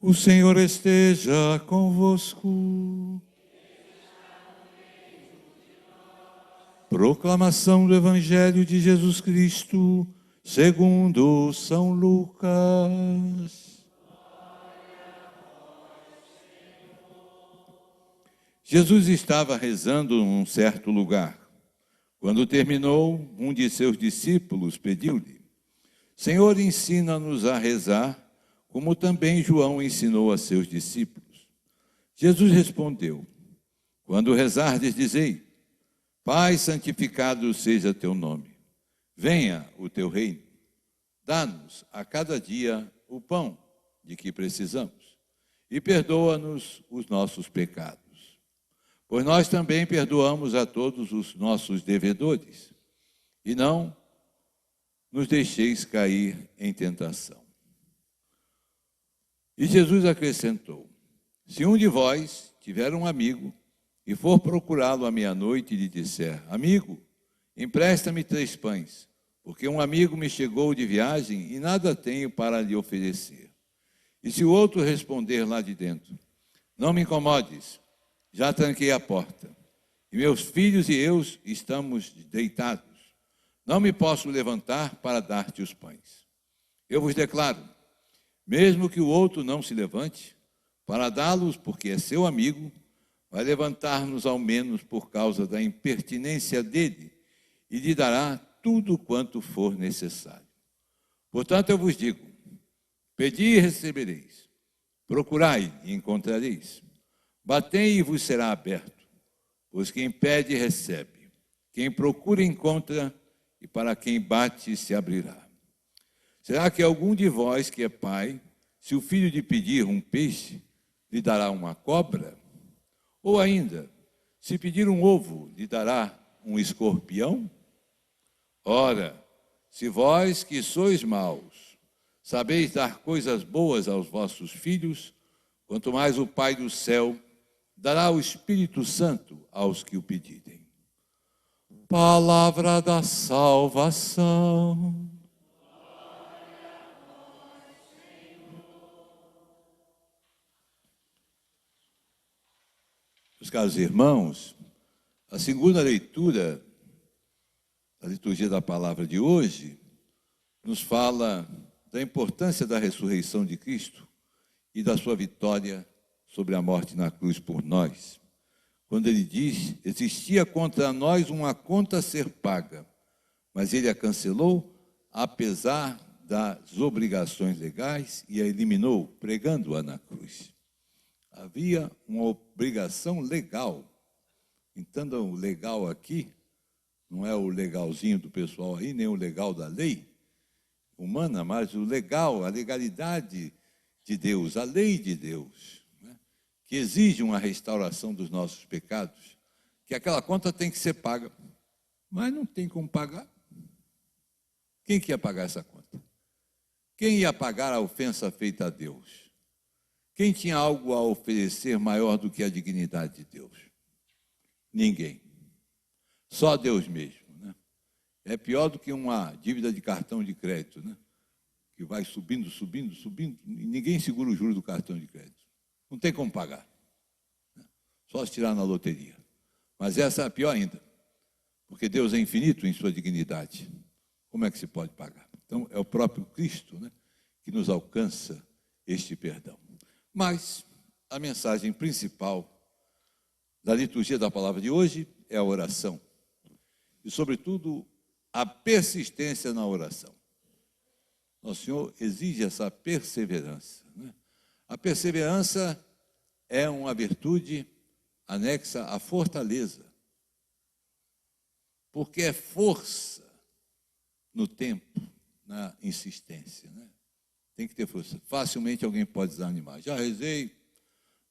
O Senhor esteja convosco. Proclamação do Evangelho de Jesus Cristo, segundo São Lucas. Jesus estava rezando num certo lugar. Quando terminou, um de seus discípulos pediu-lhe: Senhor, ensina-nos a rezar, como também João ensinou a seus discípulos. Jesus respondeu: Quando rezardes, dizei: Pai, santificado seja teu nome. Venha o teu reino. Dá-nos a cada dia o pão de que precisamos e perdoa-nos os nossos pecados, pois nós também perdoamos a todos os nossos devedores. E não nos deixeis cair em tentação. E Jesus acrescentou: Se um de vós tiver um amigo e for procurá-lo à meia-noite e lhe disser: Amigo, empresta-me 3 pães, porque um amigo me chegou de viagem e nada tenho para lhe oferecer. E se o outro responder lá de dentro: Não me incomodes, já tranquei a porta, e meus filhos e eu estamos deitados, não me posso levantar para dar-te os pães. Eu vos declaro, mesmo que o outro não se levante para dá-los porque é seu amigo, vai levantar-nos ao menos por causa da impertinência dele e lhe dará tudo quanto for necessário. Portanto, eu vos digo: pedi e recebereis, procurai e encontrareis, batei e vos será aberto, pois quem pede recebe, quem procura encontra, e para quem bate se abrirá. Será que algum de vós que é pai, se o filho lhe pedir um peixe, lhe dará uma cobra? Ou ainda, se pedir um ovo, lhe dará um escorpião? Ora, se vós que sois maus, sabeis dar coisas boas aos vossos filhos, quanto mais o Pai do céu dará o Espírito Santo aos que o pedirem. Palavra da salvação. Meus caros irmãos, a segunda leitura da liturgia da palavra de hoje nos fala da importância da ressurreição de Cristo e da sua vitória sobre a morte na cruz por nós. Quando ele diz: existia contra nós uma conta a ser paga, mas ele a cancelou, apesar das obrigações legais, e a eliminou, pregando-a na cruz. Havia uma obrigação legal. Entendam, o legal aqui não é o legalzinho do pessoal aí, nem o legal da lei humana, mas o legal, a legalidade de Deus, a lei de Deus, né, que exige uma restauração dos nossos pecados, que aquela conta tem que ser paga, mas não tem como pagar. Quem que ia pagar essa conta? Quem ia pagar a ofensa feita a Deus? Quem tinha algo a oferecer maior do que a dignidade de Deus? Ninguém. Só Deus mesmo, né? É pior do que uma dívida de cartão de crédito, né? Que vai subindo, subindo, subindo, e ninguém segura o juro do cartão de crédito. Não tem como pagar. Só se tirar na loteria. Mas essa é pior ainda, porque Deus é infinito em sua dignidade. Como é que se pode pagar? Então, é o próprio Cristo, né, que nos alcança este perdão. Mas a mensagem principal da liturgia da palavra de hoje é a oração. E, sobretudo, a persistência na oração. Nosso Senhor exige essa perseverança, né? A perseverança é uma virtude anexa à fortaleza, porque é força no tempo, na insistência, né? Tem que ter força. Facilmente alguém pode desanimar. Já rezei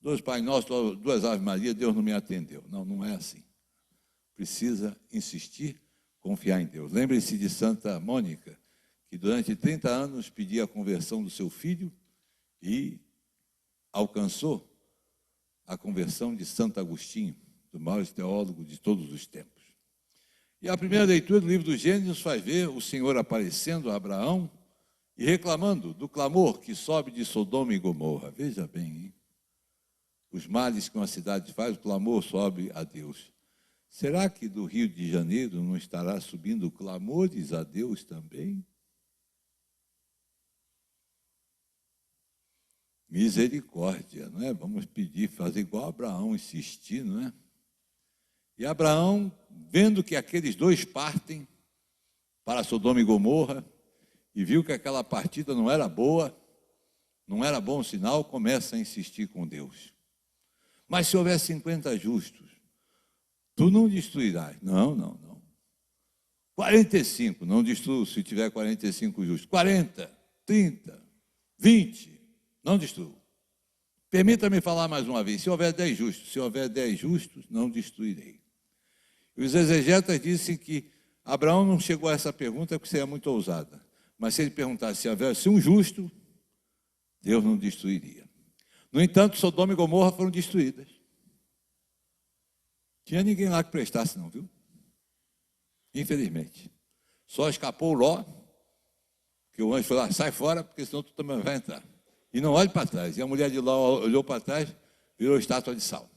2 Pai Nosso, 2 Ave Maria, Deus não me atendeu. Não, não é assim. Precisa insistir, confiar em Deus. Lembre-se de Santa Mônica, que durante 30 anos pedia a conversão do seu filho e alcançou a conversão de Santo Agostinho, do maior teólogo de todos os tempos. E a primeira leitura do livro do Gênesis faz ver o Senhor aparecendo a Abraão e reclamando do clamor que sobe de Sodoma e Gomorra. Veja bem, hein? Os males que uma cidade faz, o clamor sobe a Deus. Será que do Rio de Janeiro não estará subindo clamores a Deus também? Misericórdia, não é? Vamos pedir, fazer igual Abraão, insistir, não é? E Abraão, vendo que aqueles dois partem para Sodoma e Gomorra, e viu que aquela partida não era boa, não era bom sinal, começa a insistir com Deus. Mas se houver 50 justos, tu não destruirás. Não. 45, não destruo se tiver 45 justos. 40, 30, 20, não destruo. Permita-me falar mais uma vez, se houver 10 justos, não destruirei. E os exegetas dizem que Abraão não chegou a essa pergunta porque seria muito ousada. Mas se ele perguntasse se houvesse um justo, Deus não destruiria. No entanto, Sodoma e Gomorra foram destruídas. Tinha ninguém lá que prestasse não, viu? Infelizmente. Só escapou Ló, que o anjo falou, sai fora, porque senão tu também vai entrar. E não olhe para trás. E a mulher de Ló olhou para trás, virou estátua de sal.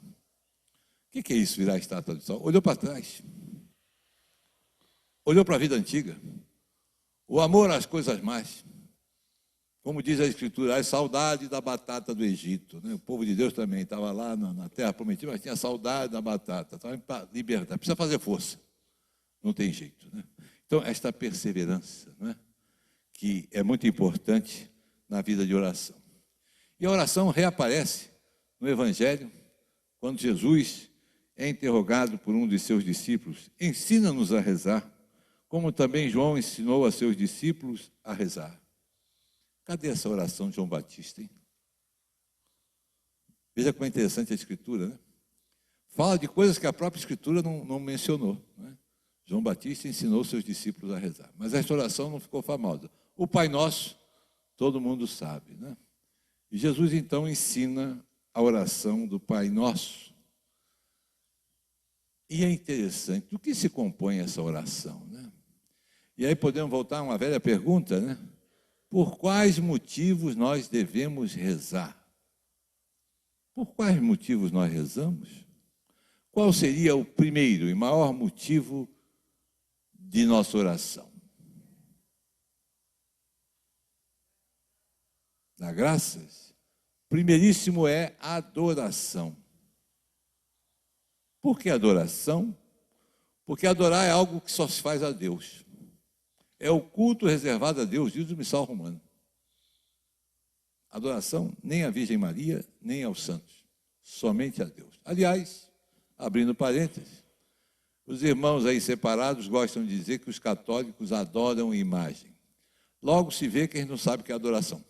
O que é isso, virar estátua de sal? Olhou para trás. Olhou para a vida antiga. O amor às coisas más. Como diz a Escritura, a saudade da batata do Egito. Né? O povo de Deus também estava lá na terra prometida, mas tinha saudade da batata. Estava para libertar. Precisa fazer força. Não tem jeito. Né? Então, esta perseverança, né? Que é muito importante na vida de oração. E a oração reaparece no Evangelho, quando Jesus é interrogado por um de seus discípulos. Ensina-nos a rezar, como também João ensinou a seus discípulos a rezar. Cadê essa oração de João Batista, hein? Veja como é interessante a Escritura, né? Fala de coisas que a própria Escritura não mencionou. Né? João Batista ensinou seus discípulos a rezar. Mas essa oração não ficou famosa. O Pai Nosso, todo mundo sabe, né? E Jesus, então, ensina a oração do Pai Nosso. E é interessante, do que se compõe essa oração, né? E aí podemos voltar a uma velha pergunta, né? Por quais motivos nós devemos rezar? Por quais motivos nós rezamos? Qual seria o primeiro e maior motivo de nossa oração? Dá graças? Primeiríssimo é a adoração. Por que adoração? Porque adorar é algo que só se faz a Deus. É o culto reservado a Deus, diz o missal romano. Adoração nem à Virgem Maria, nem aos santos, somente a Deus. Aliás, abrindo parênteses, os irmãos aí separados gostam de dizer que os católicos adoram imagem. Logo se vê que eles não sabem o que é adoração.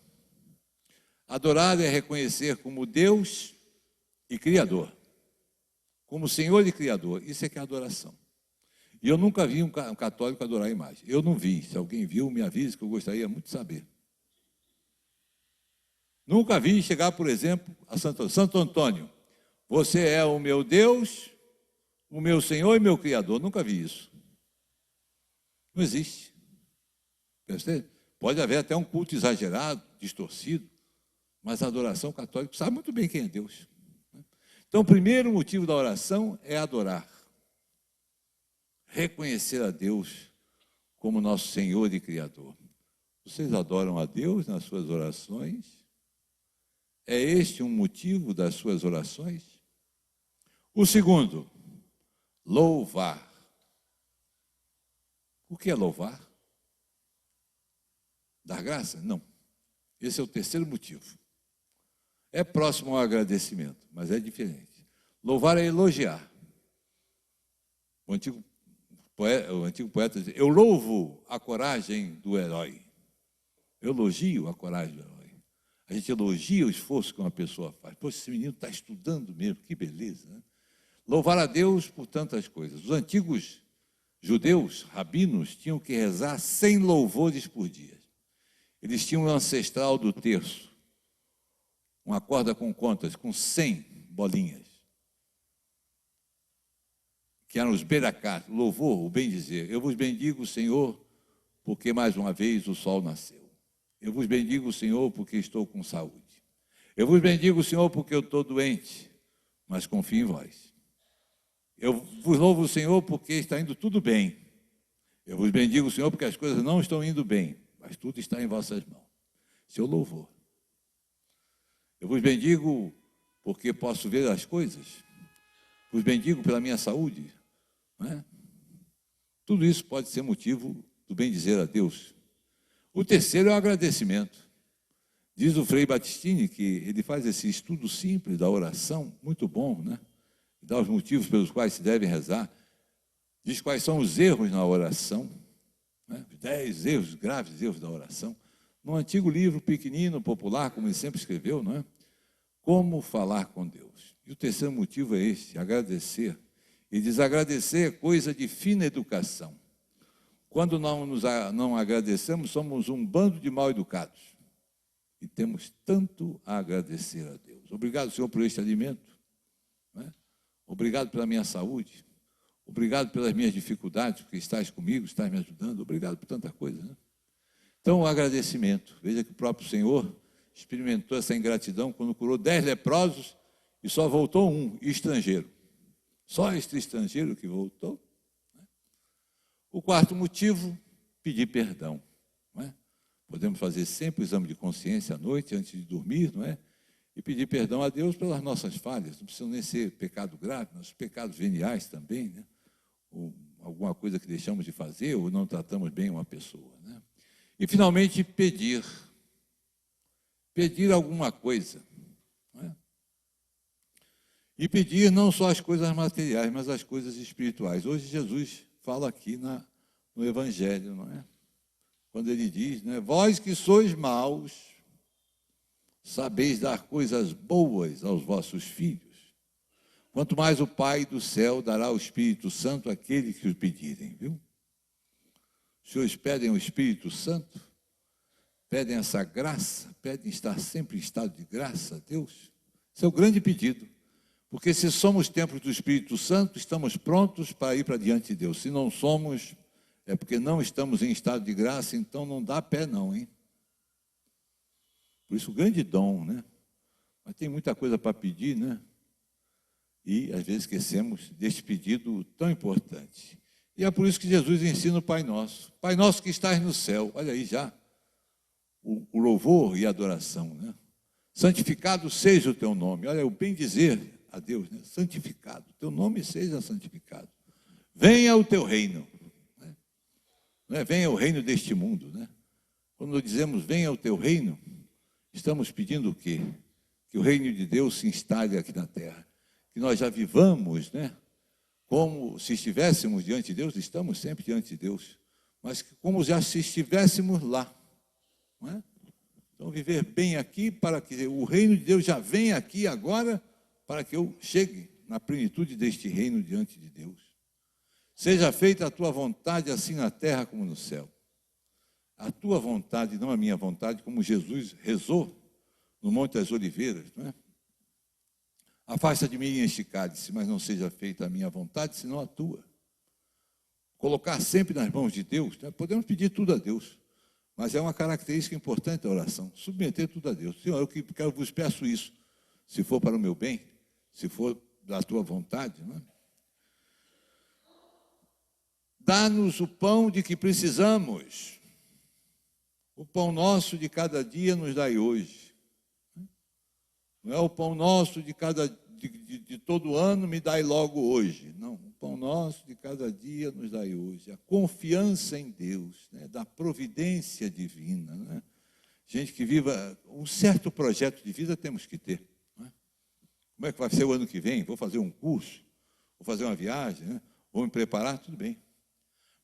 Adorar é reconhecer como Deus e Criador, como Senhor e Criador. Isso é que é adoração. E eu nunca vi um católico adorar a imagem. Eu não vi. Se alguém viu, me avise, que eu gostaria muito de saber. Nunca vi chegar, por exemplo, a Santo Antônio. Você é o meu Deus, o meu Senhor e meu Criador. Nunca vi isso. Não existe. Percebe? Pode haver até um culto exagerado, distorcido, mas a adoração católica sabe muito bem quem é Deus. Então, o primeiro motivo da oração é adorar. Reconhecer a Deus como nosso Senhor e Criador. Vocês adoram a Deus nas suas orações? É este um motivo das suas orações? O segundo, louvar. O que é louvar? Dar graça? Não. Esse é o terceiro motivo. É próximo ao agradecimento, mas é diferente. Louvar é elogiar. O antigo poeta diz, eu louvo a coragem do herói. Eu elogio a coragem do herói. A gente elogia o esforço que uma pessoa faz. Pô, esse menino está estudando mesmo, que beleza, né? Louvar a Deus por tantas coisas. Os antigos judeus, rabinos, tinham que rezar 100 louvores por dia. Eles tinham um ancestral do terço, uma corda com contas, com 100 bolinhas, que eram os beracás, louvor, o bem dizer. Eu vos bendigo, Senhor, porque mais uma vez o sol nasceu. Eu vos bendigo, Senhor, porque estou com saúde. Eu vos bendigo, Senhor, porque eu estou doente, mas confio em vós. Eu vos louvo, Senhor, porque está indo tudo bem. Eu vos bendigo, Senhor, porque as coisas não estão indo bem, mas tudo está em vossas mãos. Seu louvor. Eu vos bendigo porque posso ver as coisas. Vos bendigo pela minha saúde. Não é? Tudo isso pode ser motivo do bem dizer a Deus. O terceiro é o agradecimento. Diz o Frei Battistini que ele faz esse estudo simples da oração, muito bom, né? Dá os motivos pelos quais se deve rezar. Diz quais são os erros na oração, né? 10 erros, graves erros da oração. Num antigo livro pequenino, popular, como ele sempre escreveu, não é? Como falar com Deus. E o terceiro motivo é este, agradecer. E desagradecer é coisa de fina educação. Quando não agradecemos, somos um bando de mal educados. E temos tanto a agradecer a Deus. Obrigado, Senhor, por este alimento. Né? Obrigado pela minha saúde. Obrigado pelas minhas dificuldades, porque estás comigo, estás me ajudando. Obrigado por tanta coisa. Né? Então, o agradecimento. Veja que o próprio Senhor experimentou essa ingratidão quando curou 10 leprosos e só voltou um, estrangeiro. Só este estrangeiro que voltou. Né? O quarto motivo, pedir perdão. Não é? Podemos fazer sempre o exame de consciência à noite, antes de dormir, não é? E pedir perdão a Deus pelas nossas falhas. Não precisam nem ser pecado grave, mas pecados veniais também, né? Ou alguma coisa que deixamos de fazer ou não tratamos bem uma pessoa. Né? E, finalmente, pedir. Pedir alguma coisa. Não é? E pedir não só as coisas materiais, mas as coisas espirituais. Hoje Jesus fala aqui no Evangelho, não é? Quando ele diz, né, vós que sois maus, sabeis dar coisas boas aos vossos filhos. Quanto mais o Pai do céu dará o Espírito Santo àqueles que o pedirem, viu? Os senhores pedem o Espírito Santo, pedem essa graça, pedem estar sempre em estado de graça a Deus. Esse é o grande pedido. Porque se somos templos do Espírito Santo, estamos prontos para ir para diante de Deus. Se não somos, é porque não estamos em estado de graça, então não dá pé não, hein? Por isso o grande dom, né? Mas tem muita coisa para pedir, né? E às vezes esquecemos deste pedido tão importante. E é por isso que Jesus ensina o Pai Nosso. Pai Nosso que estás no céu. Olha aí já o louvor e a adoração, né? Santificado seja o teu nome. Olha, o bem dizer a Deus, né? Santificado. Teu nome seja santificado. Venha o teu reino. Né? Não é venha o reino deste mundo, né? Quando dizemos venha o teu reino, estamos pedindo o quê? Que o reino de Deus se instale aqui na terra. Que nós já vivamos, né? Como se estivéssemos diante de Deus, estamos sempre diante de Deus, mas como já se estivéssemos lá. Não é? Então, viver bem aqui para que o reino de Deus já venha aqui agora, para que eu chegue na plenitude deste reino diante de Deus. Seja feita a tua vontade, assim na terra como no céu. A tua vontade, não a minha vontade, como Jesus rezou no Monte das Oliveiras, não é? Afasta de mim este cálice, mas não seja feita a minha vontade, senão a tua. Colocar sempre nas mãos de Deus, né? Podemos pedir tudo a Deus, mas é uma característica importante da oração, submeter tudo a Deus. Senhor, eu vos peço isso, se for para o meu bem, se for da tua vontade, não é? Dá-nos o pão de que precisamos. O pão nosso de cada dia nos dai hoje. Não é o pão nosso de todo ano me dai logo hoje. Não, o pão nosso de cada dia nos dai hoje. A confiança em Deus, né, da providência divina. Né? Gente que viva um certo projeto de vida temos que ter. Né? Como é que vai ser o ano que vem? Vou fazer um curso, vou fazer uma viagem, né? Vou me preparar, tudo bem.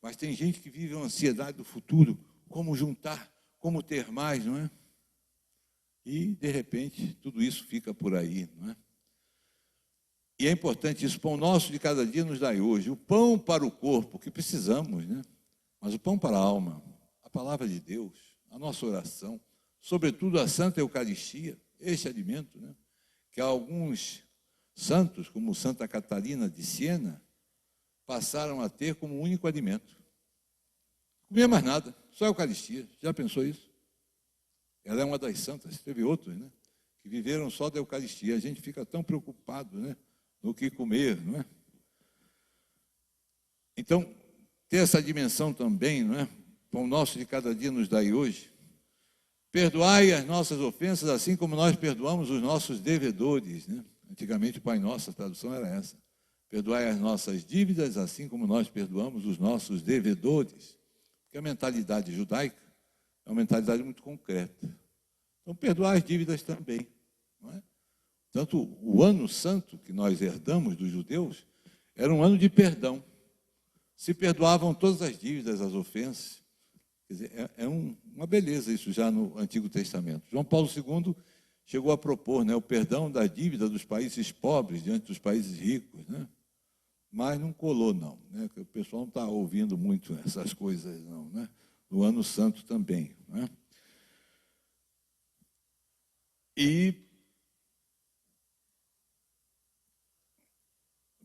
Mas tem gente que vive uma ansiedade do futuro, como juntar, como ter mais, não é? E, de repente, tudo isso fica por aí, não é? E é importante isso, o pão nosso de cada dia nos dai hoje. O pão para o corpo, que precisamos, né? Mas o pão para a alma, a palavra de Deus, a nossa oração, sobretudo a Santa Eucaristia, este alimento, né? Que alguns santos, como Santa Catarina de Siena, passaram a ter como único alimento. Não comia mais nada, só a Eucaristia. Já pensou isso? Ela é uma das santas, teve outros, né? Que viveram só da Eucaristia. A gente fica tão preocupado, né? No que comer, não é? Então, ter essa dimensão também, não é? Pão nosso de cada dia nos dai hoje. Perdoai as nossas ofensas, assim como nós perdoamos os nossos devedores, né? Antigamente o Pai Nosso, a tradução era essa. Perdoai as nossas dívidas, assim como nós perdoamos os nossos devedores. Porque a mentalidade judaica é uma mentalidade muito concreta. Então, perdoar as dívidas também, não é? Tanto o ano santo que nós herdamos dos judeus era um ano de perdão. Se perdoavam todas as dívidas, as ofensas. Quer dizer, uma beleza isso já no Antigo Testamento. João Paulo II chegou a propor, né, o perdão da dívida dos países pobres diante dos países ricos, né? Mas não colou, não, né? O pessoal não está ouvindo muito essas coisas, não, né? No Ano Santo também, né? E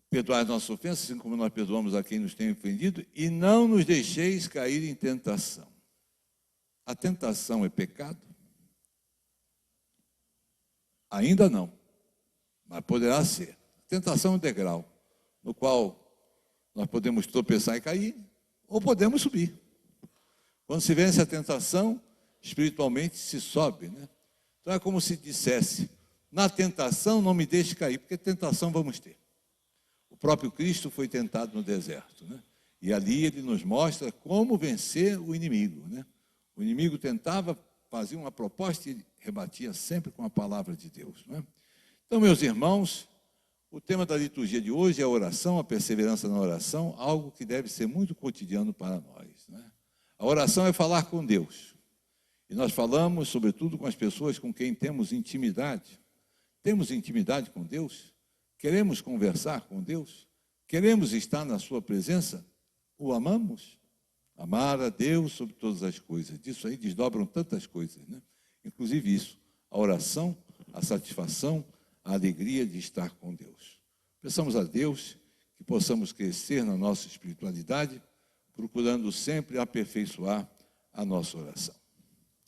perdoar as nossas ofensas, assim como nós perdoamos a quem nos tem ofendido, e não nos deixeis cair em tentação. A tentação é pecado? Ainda não, mas poderá ser. A tentação é um degrau, no qual nós podemos tropeçar e cair, ou podemos subir. Quando se vence a tentação, espiritualmente se sobe, né? Então é como se dissesse, na tentação não me deixe cair, porque tentação vamos ter. O próprio Cristo foi tentado no deserto, né? E ali ele nos mostra como vencer o inimigo, né? O inimigo tentava, fazia uma proposta e ele rebatia sempre com a palavra de Deus, né? Então, meus irmãos, o tema da liturgia de hoje é a oração, a perseverança na oração, algo que deve ser muito cotidiano para nós, né? A oração é falar com Deus. E nós falamos, sobretudo, com as pessoas com quem temos intimidade. Temos intimidade com Deus? Queremos conversar com Deus? Queremos estar na sua presença? O amamos? Amar a Deus sobre todas as coisas. Disso aí desdobram tantas coisas, né? Inclusive isso, a oração, a satisfação, a alegria de estar com Deus. Peçamos a Deus que possamos crescer na nossa espiritualidade, procurando sempre aperfeiçoar a nossa oração.